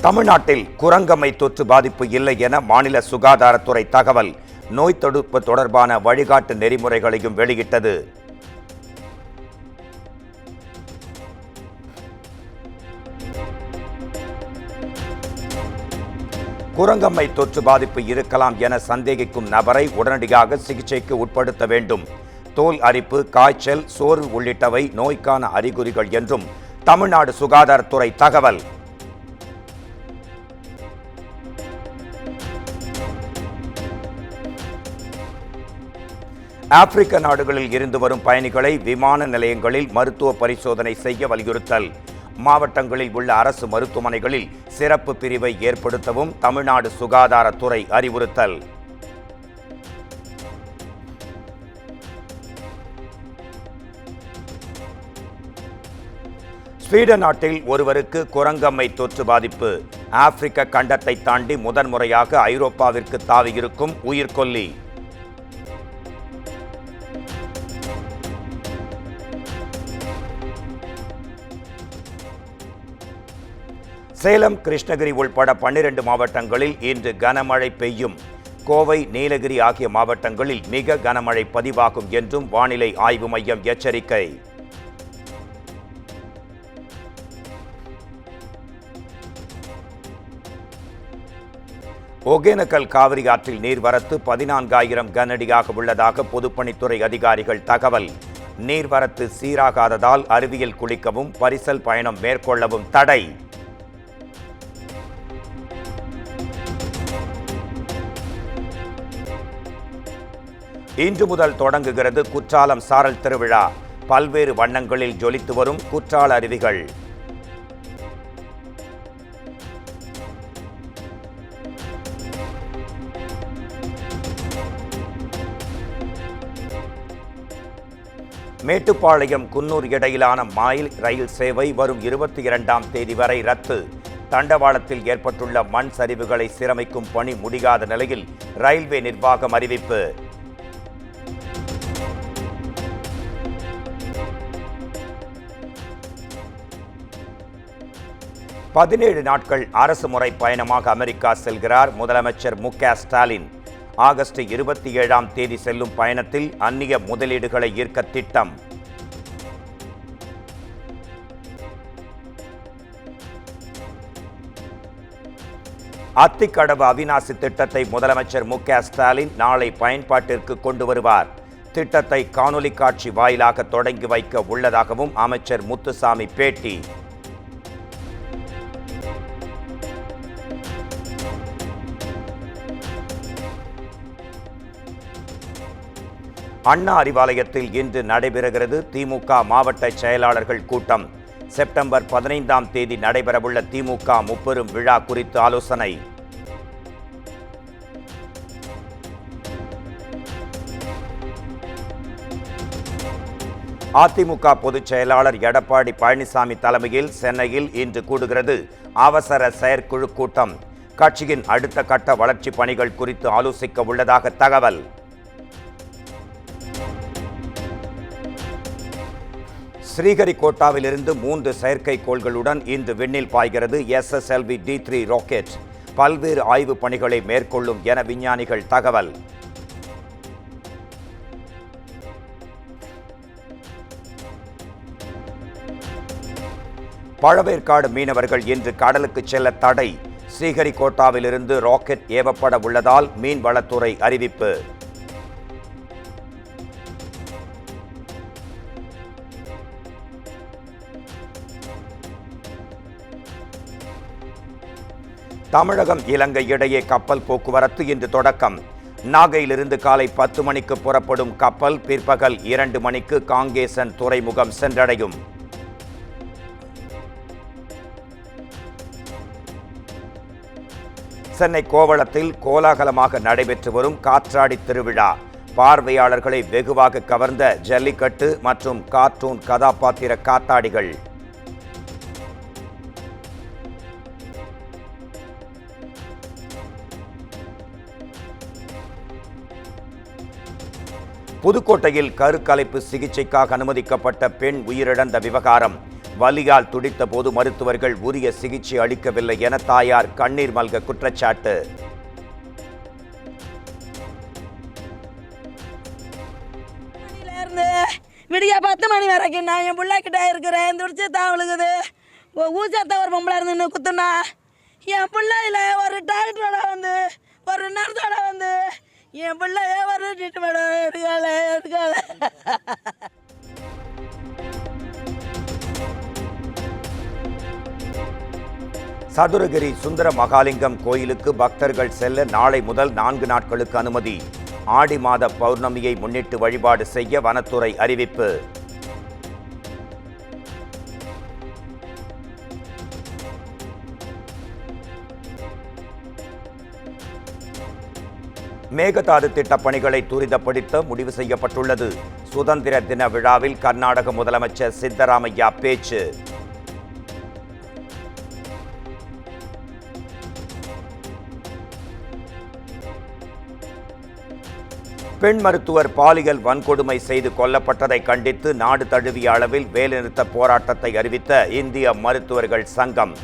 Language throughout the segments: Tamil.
தமிழ்நாட்டில் குரங்கம்மை தொற்று பாதிப்பு இல்லை என மாநில சுகாதாரத்துறை தகவல். நோய் தடுப்பு தொடர்பான வழிகாட்டு நெறிமுறைகளையும் வெளியிட்டது. குரங்கம்மை தொற்று பாதிப்பு இருக்கலாம் என சந்தேகிக்கும் நபரை உடனடியாக சிகிச்சைக்கு உட்படுத்த வேண்டும். தோல் அரிப்பு, காய்ச்சல், சோர்வு உள்ளிட்டவை நோய்க்கான அறிகுறிகள் என்றும் தமிழ்நாடு சுகாதாரத்துறை தகவல். ஆப்பிரிக்க நாடுகளில் இருந்து வரும் பயணிகளை விமான நிலையங்களில் மருத்துவ பரிசோதனை செய்ய வலியுறுத்தல். மாவட்டங்களில் உள்ள அரசு மருத்துவமனைகளில் சிறப்பு பிரிவை ஏற்படுத்தவும் தமிழ்நாடு சுகாதாரத்துறை அறிவுறுத்தல். ஸ்வீடன் நாட்டில் ஒருவருக்கு குரங்கம்மை தொற்று பாதிப்பு. ஆப்பிரிக்க கண்டத்தை தாண்டி முதன்முறையாக ஐரோப்பாவிற்கு தாவியிருக்கும் உயிர்கொல்லி. சேலம், கிருஷ்ணகிரி உள்பட 12 மாவட்டங்களில் இன்று கனமழை பெய்யும். கோவை, நீலகிரி ஆகிய மாவட்டங்களில் மிக கனமழை பதிவாகும் என்றும் வானிலை ஆய்வு மையம் எச்சரிக்கை. ஒகேனக்கல் காவிரி ஆற்றில் நீர்வரத்து 14,000 கனஅடியாக உள்ளதாக பொதுப்பணித்துறை அதிகாரிகள் தகவல். நீர்வரத்து சீராகாததால் அருவியில் குளிக்கவும் பரிசல் பயணம் மேற்கொள்ளவும் தடை. இன்று முதல் தொடங்குகிறது குற்றாலம் சாரல் திருவிழா. பல்வேறு வண்ணங்களில் ஜொலித்து வரும் குற்றால அருவிகள். மேட்டுப்பாளையம், குன்னூர் இடையிலான மைல் ரயில் சேவை வரும் 22ஆம் தேதி வரை ரத்து. தண்டவாளத்தில் ஏற்பட்டுள்ள மண் சரிவுகளை சீரமைக்கும் பணி முடியாத நிலையில் ரயில்வே நிர்வாகம் அறிவிப்பு. பதினேழு நாட்கள் அரசு முறை பயணமாக அமெரிக்கா செல்கிறார் முதலமைச்சர் மு.க. ஸ்டாலின். ஆகஸ்ட் 27ஆம் தேதி செல்லும் பயணத்தில் அந்நிய முதலீடுகளை ஈர்க்க திட்டம். அத்திக்கடவு அவிநாசி திட்டத்தை முதலமைச்சர் மு.க. ஸ்டாலின் நாளை பயன்பாட்டிற்கு கொண்டு வருவார். திட்டத்தை காணொலி காட்சி வாயிலாக தொடங்கி வைக்க உள்ளதாகவும் அமைச்சர் முத்துசாமி பேட்டி. அண்ணா அறிவாலயத்தில் இன்று நடைபெறுகிறது திமுக மாவட்ட செயலாளர்கள் கூட்டம். செப்டம்பர் 15ஆம் தேதி நடைபெறவுள்ள திமுக முப்பெரும் விழா குறித்து ஆலோசனை. அதிமுக பொதுச் செயலாளர் எடப்பாடி பழனிசாமி தலைமையில் சென்னையில் இன்று கூடுகிறது அவசர செயற்குழு கூட்டம். கட்சியின் அடுத்த கட்ட வளர்ச்சி பணிகள் குறித்து ஆலோசிக்க உள்ளதாக தகவல். ஸ்ரீஹரிகோட்டாவிலிருந்து 3 செயற்கைக்கோள்களுடன் இன்று விண்ணில் பாய்கிறது SSLV D3 ராக்கெட். பல்வேறு ஆய்வு பணிகளை மேற்கொள்ளும் என விஞ்ஞானிகள் தகவல். பழவேற்காடு மீனவர்கள் இன்று கடலுக்கு செல்ல தடை. ஸ்ரீஹரிகோட்டாவிலிருந்து ராக்கெட் ஏவப்பட உள்ளதால் மீன்வளத்துறை அறிவிப்பு. தமிழகம், இலங்கை இடையே கப்பல் போக்குவரத்து இன்று தொடக்கம். நாகையிலிருந்து காலை 10 மணிக்கு புறப்படும் கப்பல் பிற்பகல் 2 மணிக்கு காங்கேசன் துறைமுகம் சென்றடையும். சென்னை கோவளத்தில் கோலாகலமாக நடைபெற்று வரும் காற்றாடி திருவிழா. பார்வையாளர்களை வெகுவாக கவர்ந்த ஜல்லிக்கட்டு மற்றும் கார்ட்டூன் கதாபாத்திர காத்தாடிகள். புதுக்கோட்டையில் கருக்கலைப்பு சிகிச்சைக்காக அனுமதிக்கப்பட்ட பெண் உயிரிழந்த விவகாரம். வலியால் துடித்த போது மருத்துவர்கள் உரிய சிகிச்சை அளிக்கவில்லை என தாயார் கண்ணீர் மல்க குற்றச்சாட்டு. விடிய 10 மணி வரைக்கும் நான் என் பிள்ளைக்கிட்ட இருக்கிறேன். துடிச்சு தாவலுக்குது. ஊசத்தை ஒரு பொம்பளை இருந்து குத்துனா என் பிள்ளையில ஒரு டாக்டரோட வந்து ஒரு நர்ஸோட வந்து என் பிள்ளைய ஒரு ட்ரீட்மெண்ட் எடுக்கல. சதுரகிரி சுந்தர மகாலிங்கம் கோயிலுக்கு பக்தர்கள் செல்ல நாளை முதல் 4 நாட்களுக்கு அனுமதி. ஆடி மாத பௌர்ணமியை முன்னிட்டு வழிபாடு செய்ய வனத்துறை அறிவிப்பு. மேகதாது திட்டப் பணிகளை துரிதப்படுத்த முடிவு செய்யப்பட்டுள்ளது. சுதந்திர தின விழாவில் கர்நாடக முதலமைச்சர் சித்தராமையா பேச்சு. பெண் மருத்துவர் பாலியல் வன்கொடுமை செய்து கொல்லப்பட்டதை கண்டித்து நாடு தழுவிய அளவில் வேலைநிறுத்த போராட்டத்தை அறிவித்த இந்திய மருத்துவர்கள் சங்கம்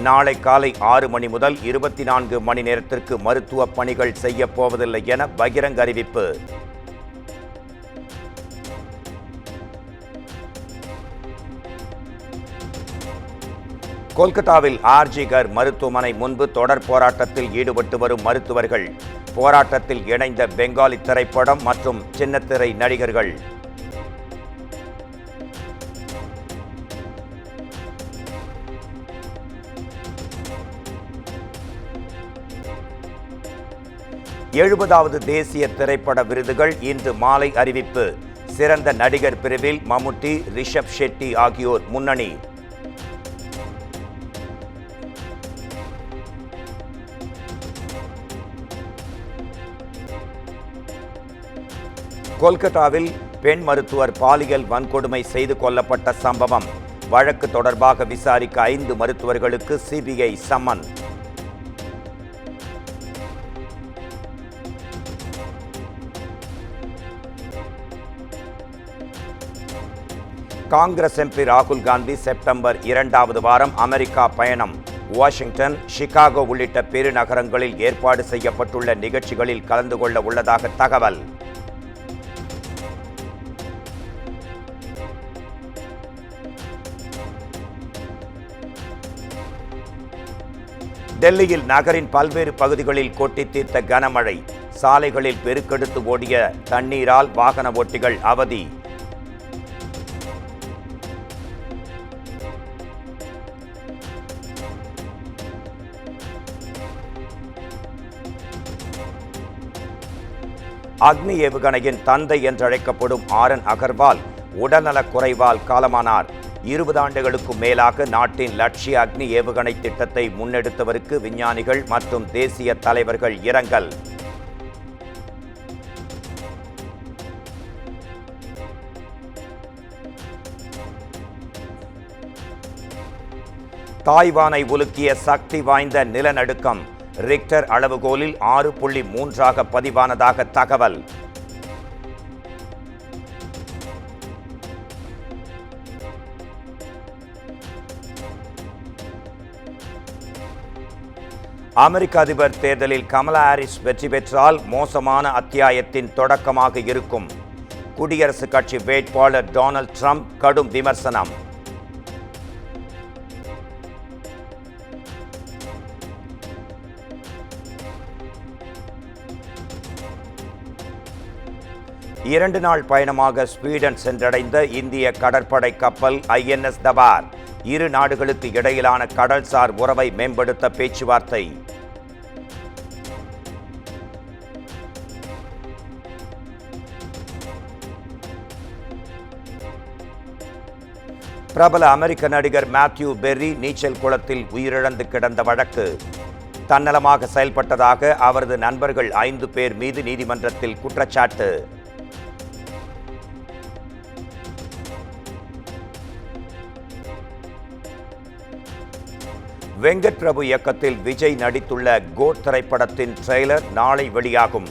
நாளை காலை 6 மணி முதல் 24 மணி நேரத்திற்கு மருத்துவ பணிகள் செய்ய போவதில்லை என பகிரங்க அறிவிப்பு. கொல்கத்தாவில் ஆர்ஜிகர் மருத்துவமனை முன்பு தொடர் போராட்டத்தில் ஈடுபட்டு வரும் மருத்துவர்கள், போராட்டத்தில் இணைந்த பெங்காலி திரைப்படம் மற்றும் சின்னத்திரை நடிகர்கள். எழுபதாவது தேசிய திரைப்பட விருதுகள் இன்று மாலை அறிவிப்பு. சிறந்த நடிகர் பிரிவில் மம்முட்டி, ரிஷப் ஷெட்டி ஆகியோர் முன்னணி. கொல்கத்தாவில் பெண் மருத்துவர் பாலியல் வன்கொடுமை செய்து கொல்லப்பட்ட சம்பவம். வழக்கு தொடர்பாக விசாரிக்க 5 மருத்துவர்களுக்கு சிபிஐ சம்மன். காங்கிரஸ் எம்பி ராகுல் காந்தி செப்டம்பர் 2வது வாரம் அமெரிக்கா பயணம். வாஷிங்டன், சிகாகோ உள்ளிட்ட பெருநகரங்களில் ஏற்பாடு செய்யப்பட்டுள்ள நிகழ்ச்சிகளில் கலந்து கொள்ள உள்ளதாக தகவல். டெல்லியில் நகரின் பல்வேறு பகுதிகளில் கொட்டி தீர்த்த கனமழை. சாலைகளில் பெருக்கெடுத்து ஓடிய தண்ணீரால் வாகன ஓட்டிகள் அவதி. அக்னி ஏவுகணையின் தந்தை என்றழைக்கப்படும் ஆரன் அகர்வால் உடல்நலக் குறைவால் காலமானார். 20 ஆண்டுகளுக்கும் மேலாக நாட்டின் லட்சிய அக்னி ஏவுகணை திட்டத்தை முன்னெடுத்தவருக்கு விஞ்ஞானிகள் மற்றும் தேசிய தலைவர்கள் இரங்கல். தாய்வானை உலுக்கிய சக்தி வாய்ந்த நிலநடுக்கம். ரிக்டர் அளவுகோலில் 6.3 பதிவானதாக தகவல். அமெரிக்க அதிபர் தேர்தலில் கமலா ஹாரிஸ் வெற்றி பெற்றால் மோசமான அத்தியாயத்தின் தொடக்கமாக இருக்கும். குடியரசுக் கட்சி வேட்பாளர் டொனால்ட் ட்ரம்ப் கடும் விமர்சனம். இரண்டு நாள் பயணமாக ஸ்வீடன் சென்றடைந்த இந்திய கடற்படை கப்பல் INS தபார். இரு நாடுகளுக்கு இடையிலான கடல்சார் உறவை மேம்படுத்த பேச்சுவார்த்தை. பிரபல அமெரிக்க நடிகர் மேத்யூ பெர்ரி நீச்சல் குளத்தில் உயிரிழந்து கிடந்த வழக்கு. தன்னலமாக செயல்பட்டதாக அவரது நண்பர்கள் 5 பேர் மீது நீதிமன்றத்தில் குற்றச்சாட்டு. வெங்கட் பிரபு இயக்கத்தில் விஜய் நடித்துள்ள கோட் திரைப்படத்தின் ட்ரெய்லர் நாளை வெளியாகும்.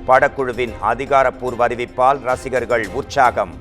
படக்குழுவின் அதிகாரப்பூர்வ அறிவிப்பால் ரசிகர்கள் உற்சாகம்.